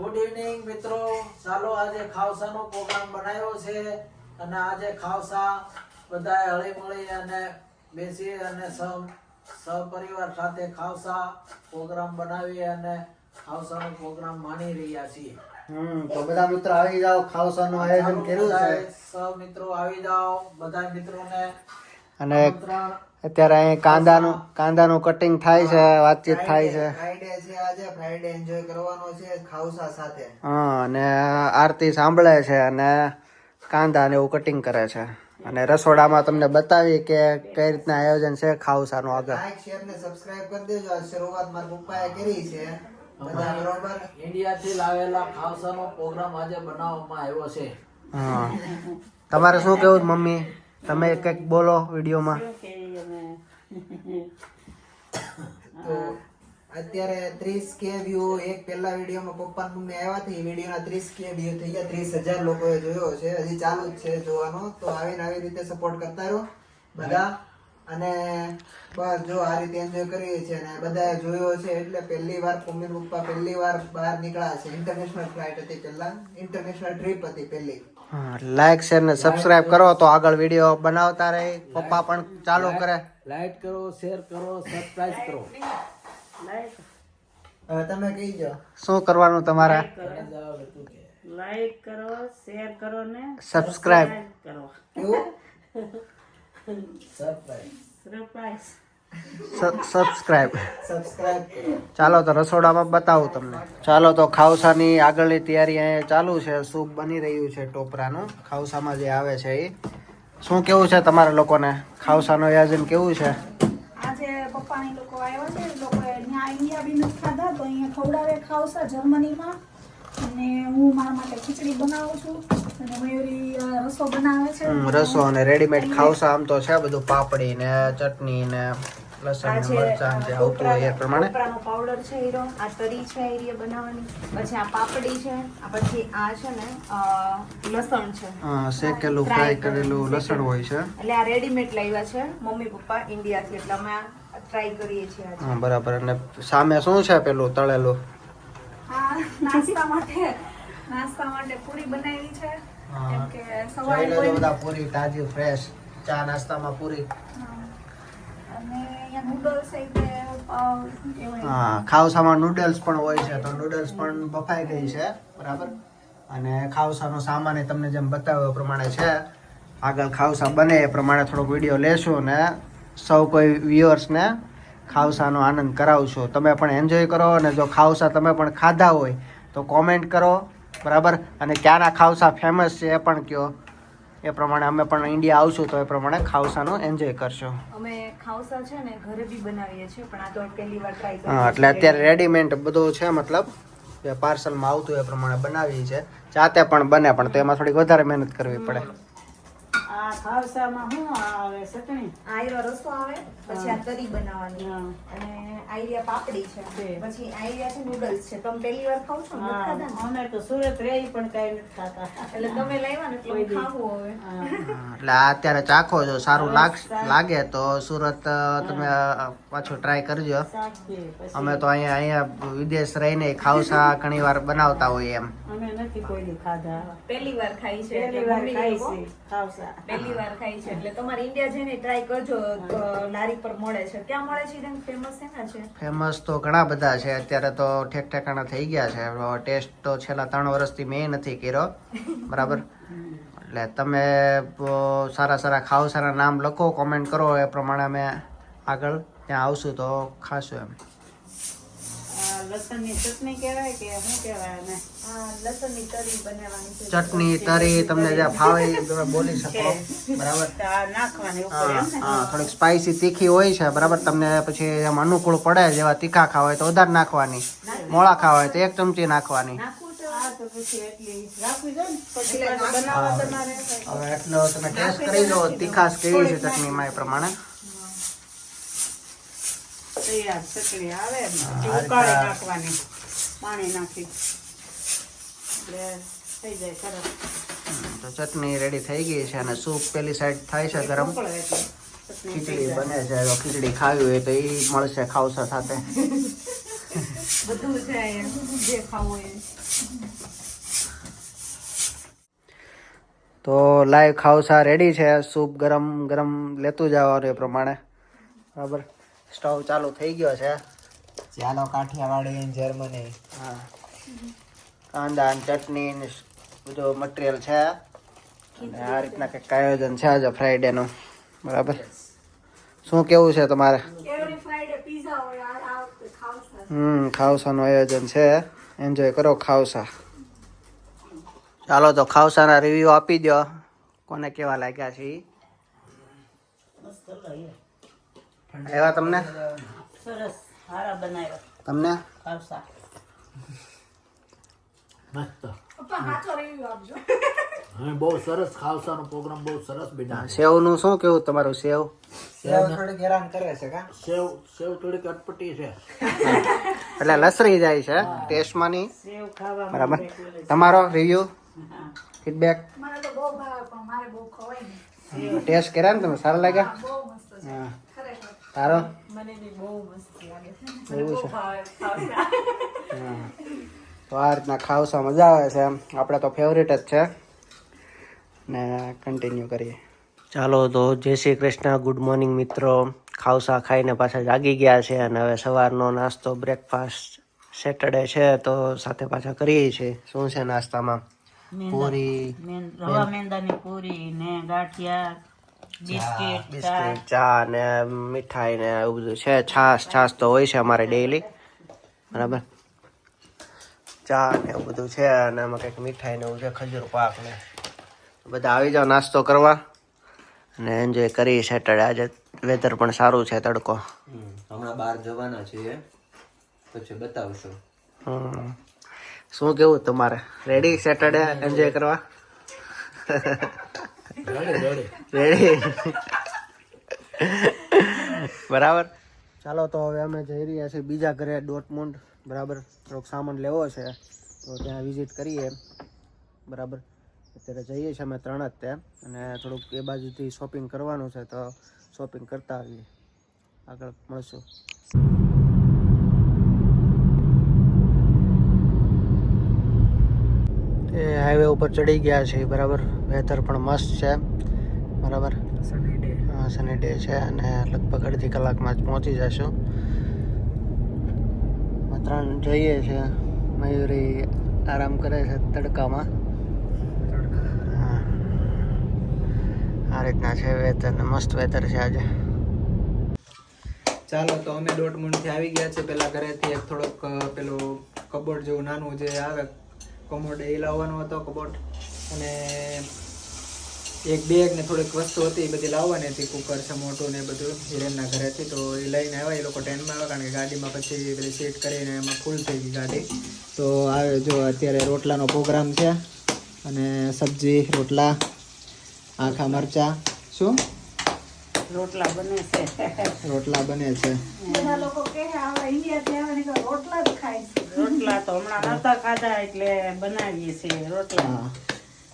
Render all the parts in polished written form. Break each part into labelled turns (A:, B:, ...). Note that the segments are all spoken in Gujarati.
A: ગુડ ઇવનિંગ મિત્રો, ચાલો આજે ખાવસાનો પ્રોગ્રામ બનાવ્યો છે અને આજે ખાવસા બધાએ હળી મળી અને બેસી અને સહપરિવાર સાથે ખાવસા પ્રોગ્રામ બનાવી અને ખાવસાનો પ્રોગ્રામ માણી રહ્યા છીએ.
B: તો બધા મિત્રો આવી જાઓ, ખાવસાનું આયોજન કર્યું છે.
A: સૌ મિત્રો આવી જાઓ, બધા મિત્રોને
B: અને
A: આમંત્રણ.
B: અત્યારે અહીં કાંદાનું કટિંગ થાય છે, વાતચીત થાય છે.
C: ફ્રાઈડે છે, આજે ફ્રાઈડે એન્જોય કરવાનો છે ખાવસા સાથે.
B: હા, અને આરતી સાંભળે છે અને કાંદા ને એવું કટિંગ કરે છે. અને રસોડામાં તમને બતાવી કે કઈ રીતના આયોજન છે ખાવસાનું આગળ.
C: લાઈક શેર ને સબસ્ક્રાઇબ કરી દેજો. આ શરૂઆત મારા પપ્પાએ કરી છે. બધા બરોબર.
A: ઇન્ડિયાથી લાવેલા ખાવસાનો પ્રોગ્રામ આજે બનાવવામાં આવ્યો છે.
B: હા, તમારે શું કેવું મમ્મી? તમે કંઈક બોલો વિડીયોમાં.
C: તો અત્યારે 30k વ્યૂ એક પહેલા વિડીયોમાં પપ્પા ને મમ્મી આવ્યા હતી, વિડીયોના 30k વ્યૂ થઈ ગયા. 30,000 લોકોએ જોયો છે. હજી ચાલુ જ છે જોવાનો. તો આવીને આવી રીતે સપોર્ટ કરતા રહો બધા. અને બસ જો આ રીતે એન્જોય કરીએ છીએ અને બધાએ જોયો છે. એટલે પહેલી વાર મમ્મી પપ્પા પહેલી વાર બહાર નીકળ્યા છે. ઇન્ટરનેશનલ ફ્લાઇટ હતી, પહેલા ઇન્ટરનેશનલ ટ્રીપ હતી પહેલી.
B: લાઈક શેર ને સબસ્ક્રાઇબ કરો તો આગળ વિડીયો બનાવતા રહે. પપ્પા પણ ચાલુ કરે.
A: લાઈક કરો, શેર કરો, સબસ્ક્રાઇબ કરો.
C: તમે કહી જાઓ
B: શું કરવાનું તમારે?
D: લાઈક કરો, શેર કરો ને
B: સબસ્ક્રાઇબ
D: કરો.
C: કેવું
D: સરપ્રાઈઝ.
B: સબસ્ક્રાઇબ.
C: સબસ્ક્રાઇબ કરો.
B: ચાલો તો રસોડામાં બતાવું તમને. ચાલો તો ખાવસાની આગળની તૈયારી અહીંયા ચાલુ છે. સૂપ બની રહ્યું છે ટોપરાનું. ખાવસામાં જે આવે છે એ. શું કેવું છે તમારા લોકોને? ખાવસાનું આયોજન કેવું છે?
E: આજે પપ્પાની લોકો આવ્યા છે. એ લોકોએ ત્યાં ઇન્ડિયા બી નથી ખાધા, તો અહીંયા ખવડાવે ખાવસા જર્મનીમાં. અને હું મારા માટે ખીચડી બનાવું છું અને મયુરી રસો બનાવે છે.
B: રસો અને રેડીમેડ ખાવસા આમ તો છે બધું, પાપડી ને ચટણી ને લસણ ને મરચાં જે આવતું હોય એ પ્રમાણે.
F: કોપરાનો પાવડર છે હીરો, આ તરી છે હીરી બનાવવાની, પછી આ પાપડી છે, આ પછી આ છે ને લસણ છે.
B: શેકેલું ફ્રાય કરેલું લસણ હોય છે.
F: એટલે આ રેડીમેડ લાવ્યા છે મમ્મી પપ્પા ઇન્ડિયાથી, એટલે અમે ટ્રાય કરીએ છીએ આજે.
B: હા, બરાબર. અને સામે શું છે પેલું તળેલું?
E: હા, નાસ્તા માટે પૂરી બનાવી છે. કેમ કે સવારે
B: જોઈ લેજો
E: કોઈ
B: બધા, પૂરી તાજી ફ્રેશ ચા નાસ્તામાં પૂરી.
E: અને અહીંયા નૂડલ્સ એવું
B: હા, ખાવસામાં નૂડલ્સ પણ હોય છે, તો નૂડલ્સ પણ બફાઈ ગઈ છે. બરાબર. અને ખાવસાનો સામાન એ તમને જેમ બતાવ્યો એ પ્રમાણે છે. આગળ ખાવસા બને એ પ્રમાણે થોડોક વિડીયો લેશું ને સૌ કોઈ વ્યુઅર્સને ખાવસાનો આનંદ કરાવશો. તમે પણ એન્જોય કરો અને જો ખાવસા તમે પણ ખાધા હોય તો કોમેન્ટ કરો. બરાબર. અને ક્યાંના ખાવસા ફેમસ છે એ પણ કહો. એ પ્રમાણે અમે પણ ઇન્ડિયા આવશું તો એ પ્રમાણે ખાવસાનું એન્જોય કરશું.
F: અમે ખાવસા છે ને ઘરે બી બનાવીએ છીએ, પણ આ તો પહેલી વાર ટ્રાય
B: હા, એટલે અત્યારે રેડીમેડ બધું છે, મતલબ જે પાર્સલમાં આવતું એ પ્રમાણે બનાવી છે. જાતે પણ બને, પણ તેમાં થોડીક વધારે મહેનત કરવી પડે.
D: આ ખાવસામાં શું આવે? ચટણી.
F: આયરો રસો આવે, પછી આ તરી બનાવવાની,
D: હા.
F: અને આઈરિયા પાપડી છે, પછી આઈરિયા છે નૂડલ્સ છે. તમે પહેલી વાર ખાવ છો? નથી ખાધા ને?
D: અમે તો સુરત રહી પણ કઈ નથી ખાતા.
F: એટલે તમે લાવ્યા ને એટલે હું ખાવું હવે.
B: હા, એટલે આ અત્યારે ચાખો જો સારું લાગે તો સુરત તમે પાછું ટ્રાય કરજો.
D: શાકભાજી પછી
B: અમે તો અહીંયા વિદેશ રહીને ખાવસા ઘણી વાર બનાવતા હોઈએ એમ.
D: અમે નથી કોઈ દી ખાધા.
F: પહેલી વાર ખાઈ છે,
D: પહેલી
F: એટલે
D: વાર
F: મમ્મી
D: ખાઈ
F: લોકો
D: છે ખાવસા.
F: પહેલી વાર ખાઈ છે, એટલે તમારે ઇન્ડિયા જઈને ટ્રાય કરજો. લારી પર મળે છે. ક્યાં મળે છે? ફેમસ શેના છે?
B: ફેમસ તો ઘણા બધા છે. અત્યારે તો ઠેક ઠેકાણા થઈ ગયા છે. ટેસ્ટ તો છેલ્લા 3 વર્ષથી મેં નથી કર્યો. બરાબર. એટલે તમે સારા સારા ખાવસાના નામ લખો, કોમેન્ટ કરો, એ પ્રમાણે અમે આગળ ત્યાં આવશું તો ખાશું એમ.
D: આ લસણની ચટણી કહેવાય કે શું કહેવાય એને?
F: આ લસણની તરી બનાવવાની છે.
B: ચટણી તરી તમને જે ફાવે એ તમે બોલી શકો. બરાબર.
D: આ નાખવાની ઉપર
B: હા,
D: એમ ને?
B: હા, થોડીક સ્પાઇસી તીખી હોય છે. બરાબર. તમને પછી એમ અનુકૂળ પડે, જેવા તીખા ખાવા હોય તો વધારે નાખવાની, મોળા ખાવા હોય તો 1 ચમચી નાખવાની.
F: નાખવું છે?
D: આ તો પછી એટલી રાખવી જોઈએ ને, પછી પાછું બનાવવા તમારે.
B: હવે એટલો તમે ટેસ્ટ કરી લો તીખાશ કેવી છે ચટણીમાં એ પ્રમાણે.
D: તૈયાર ચટણી આવે ને,
B: આ
D: પછી
B: રીતે
D: ઉકાળી નાખવાની, પાણી નાખી એટલે થઈ જાય સરસ.
B: તો ચટણી રેડી થઈ ગઈ છે અને સૂપ પેલી સાઈડ થાય છે ગરમ.
D: ઉકળે એટલે ચટણી થઈ
B: ખીચડી
D: જાય.
B: બને છે. તો ખીચડી ખાવી હોય તો એ મળશે ખાવસા સાથે.
D: બધું છે અહીંયા, જે ખાવું હોય એ.
B: તો લાઈવ ખાવસા રેડી છે. સૂપ ગરમ ગરમ લેતું જવાનું એ પ્રમાણે. બરાબર, સ્ટવ ચાલુ થઈ ગયો છે.
C: ચાલો કાઠિયાવાડી જર્મની.
B: હા, કાંદા ને ચટણી ને બધું મટીરિયલ છે. અને આ રીતના કંઈક આયોજન છે આજે ફ્રાઈડેનું. બરાબર, શું કેવું છે તમારે?
E: એવરી ફ્રાઈડે પીઝા હોય, આ વખતે ખાવસા.
B: ખાવસાનું આયોજન છે. એન્જોય કરો ખાવસા. ચાલો તો ખાવસાના રિવ્યુ આપી દો, કોને કેવા લાગ્યા છે ઈ. એવા તમને
D: સરસ, સારા બનાવ્યા
B: તમને
D: ખાવસા.
A: મસ્ત.
E: પપ્પા સાચો રિવ્યુ આપજો.
A: હા, બહુ સરસ. ખાવસાનો પ્રોગ્રામ બહુ સરસ બેટા.
B: સેવનું શું કેવું તમારું? સેવ
C: સેવ થોડીક હેરાન કરે છે કા?
A: સેવ થોડીક અટપટી છે.
B: એટલે લસરી જાય છે ટેસ્ટમાં નહીં.
D: સેવ ખાવા
B: બરાબર, તમારો રિવ્યુ ફીડબેક?
E: મને તો બહુ ભાવે પણ મારે બહુ ખવાય નહીં.
B: ટેસ્ટ કર્યા ને તમે? સારા લાગ્યા?
E: બહુ મસ્ત છે
B: હા.
E: ખરેખર.
B: તારો
D: મને બી બહુ મસ્ત લાગે છે.
B: એવું છે.
D: ભાવે ખાવસા.
B: હા, તો આ રીતના ખાવસા મજા આવે છે. આપણે તો ફેવરેટ જ છે ને. કન્ટિન્યુ કરીએ. ચાલો તો જય શ્રી કૃષ્ણ, ગુડ મોર્નિંગ મિત્રો. ખાવસા ખાઈને પાછા જાગી ગયા છે અને હવે સવારનો નાસ્તો બ્રેકફાસ્ટ સેટરડે છે તો સાથે પાછા કરીએ છીએ. શું છે નાસ્તામાં? પૂરી,
D: રવા મેંદાની પૂરી ને ગાંઠિયા, બિસ્કિટ,
B: ચા ને મીઠાઈ ને એવું બધું છે. છાશ તો હોય છે અમારે ડેઈલી. બરાબર, ચા ને એવું બધું છે અને એમાં કંઈક મીઠાઈ ને એવું છે, ખજૂર પાક ને. બધા આવી જાઓ નાસ્તો કરવા અને એન્જોય કરી સેટરડે. આજે વેધર પણ સારું છે, તડકો.
G: હમણાં બહાર જવાના છીએ, પછી બતાવશો.
B: શું કેવું તમારે? રેડી સેટરડે એન્જોય કરવા? રેડી. બરાબર, ચાલો તો હવે અમે જઈ રહ્યા છીએ બીજા ઘરે, ડોર્ટમુન્ડ. બરાબર, થોડોક સામાન લેવો છે તો ત્યાં વિઝિટ કરીએ. બરાબર, અત્યારે જઈએ છીએ અમે 3 જ ત્યાં, અને થોડુંક એ બાજુથી શોપિંગ કરવાનું છે તો શોપિંગ કરતા આવીએ. આગળ મળશું. એ હાઈવે ઉપર ચડી ગયા છે. બરાબર, વેધર પણ મસ્ત છે. બરાબર, સની ડે છે અને લગભગ અડધી કલાકમાં જ પહોંચી જશું. 3 જઈએ છે. મયુરી આરામ કરે છે તડકામાં. હા, આ રીતના છે વેધર ને મસ્ત વેધર છે આજે.
C: ચાલો તો અમે ડોર્ટમુન્ડથી આવી ગયા છે. પેલા ઘરેથી એક થોડોક પેલું કબોર્ડ જેવું નાનું જે આવે કમોડ એ લાવવાનો હતો, કબોર્ડ, અને એક બેગ ને થોડીક વસ્તુ હતી એ બધી લાવવાની હતી. કુકર છે મોટું ને બધું હિરેનના ઘરેથી, તો એ લઈને આવ્યા. એ લોકો ટ્રેનમાં આવ્યા કારણ કે ગાડીમાં પછી પેલી સીટ કરીને એમાં ફૂલ થઈ ગઈ ગાડી. તો આવે જો અત્યારે રોટલાનો પ્રોગ્રામ છે અને સબ્જી, રોટલા, આખા મરચા. શું
D: રોટલા બને છે.
C: રોટલા બને છે?
E: બધા લોકો કહે હવે ઇન્ડિયાથી આવે ને કે રોટલા જ ખાય છે.
D: રોટલા તો હમણાં નતા ખાધા એટલે બનાવીએ છીએ રોટલા.
C: હા,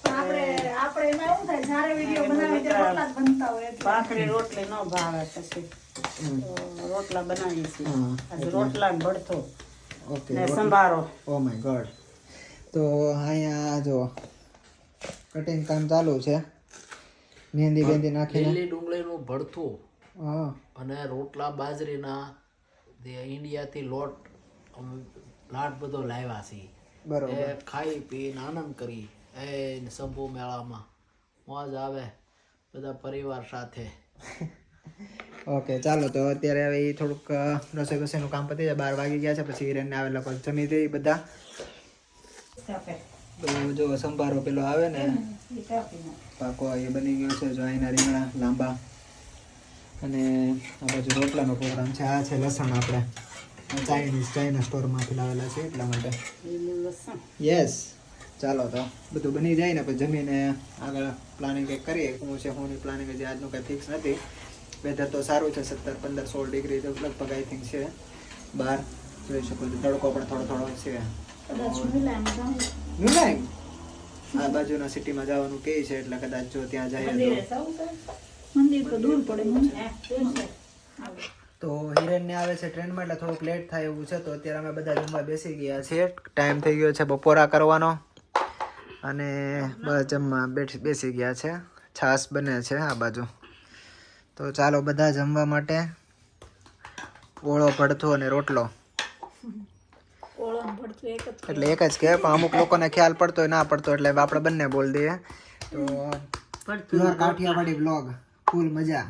E: પણ આપણે એમાં એવું થાય જ્યારે વિડીયો બનાવીએ ત્યારે રોટલા જ બનતા હોય એટલે.
D: ભાખરી રોટલી ન ભાવે પછી તો રોટલા બનાવીએ છીએ.
C: હા,
D: આજે રોટલા ને ભડથો
C: ઓકે.
D: ને સંભારો.
C: Oh my God. તો અહીંયા જો કટિંગ કામ ચાલુ છે. મહેંદી બેંદી નાખીને.
A: લીલી ડુંગળીનું ભરથું
C: હા,
A: અને રોટલા બાજરીના ઇન્ડિયાથી લાટ બધો લાવ્યા છે.
C: બરોબર.
A: એ ખાઈ પીને આનંદ કરી એ શંભુ મેળામાં મોજ આવે બધા પરિવાર સાથે.
C: ઓકે, ચાલો તો અત્યારે હવે એ થોડુંક રસોઈ બસોઈનું કામ પતી જાય. 12 વાગી ગયા છે. પછી હિરેનને આવે લોકો જમી દઈ બધા. તો જો સંભારો પેલો આવે ને પાકો એ બની ગયો છે. જો અહીંના રીંગણા લાંબા, અને આ બાજુ રોટલાનો પ્રોગ્રામ છે. આ છે લસણ, આપણે ચાઇના સ્ટોરમાંથી લાવેલા છે એટલા માટે. યસ, ચાલો તો બધું બની જાય ને પછી જમીને આગળ પ્લાનિંગ કંઈક કરીએ. શું છે શું પ્લાનિંગ હજી આજનું કંઈ ફિક્સ નથી. વેધર તો સારું છે, 17, 15, 16 ડિગ્રી તો લગભગ આઈ થિંક છે બહાર. જોઈ શકો છો તડકો પણ થોડો થોડો છે.
E: કદાચ મિલાયમ જાઉં.
C: નુલાઈ આ બાજુના સિટીમાં જવાનું કહે છે એટલે કદાચ જો ત્યાં જાય તો.
E: મંદિર તો દૂર પડે મને.
C: તો હિરેન ને આવે છે ટ્રેનમાં એટલે થોડુંક લેટ થાય એવું છે. તો અત્યારે અમે બધા જમવા બેસી ગયા છીએ. ટાઈમ થઈ ગયો છે બપોરા કરવાનો અને બસ જમવા બેસી ગયા છે. છાશ બને છે આ બાજુ. તો ચાલો બધા જમવા માટે. ઓળો ભડથું અને રોટલો
E: ઓળો ને ભડથું એક જ
C: એટલે એક જ કે પણ અમુક લોકોને ખ્યાલ પડતો હોય ના પડતો એટલે આપણે બંને બોલ દઈએ. તો પ્યોર કાઠિયાવાડી બ્લોગ ફૂલ મજા.